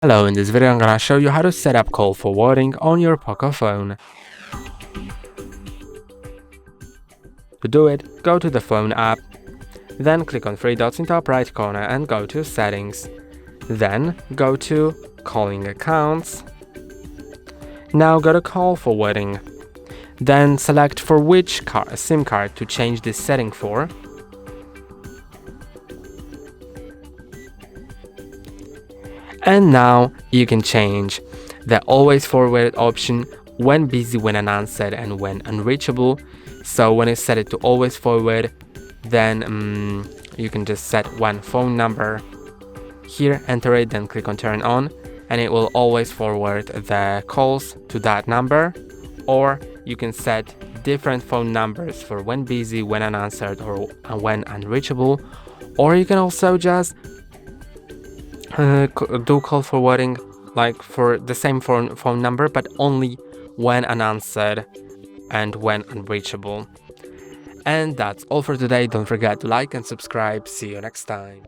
Hello, in this video I'm gonna show you how to set up call forwarding on your Poco phone. To do it, go to the phone app, then click on three dots in top right corner and go to settings. Then go to calling accounts. Now go to call forwarding. Then select for which SIM card to change this setting for. And now you can change the always forwarded option when busy, when unanswered, and when unreachable. So when you set it to always forward, then you can just set one phone number here, enter it, then click on turn on, and it will always forward the calls to that number. Or you can set different phone numbers for when busy, when unanswered, or when unreachable. Or you can also just do call forwarding like for the same phone number, but only when unanswered and when unreachable. And that's all for today. Don't forget to like and subscribe. See you next time.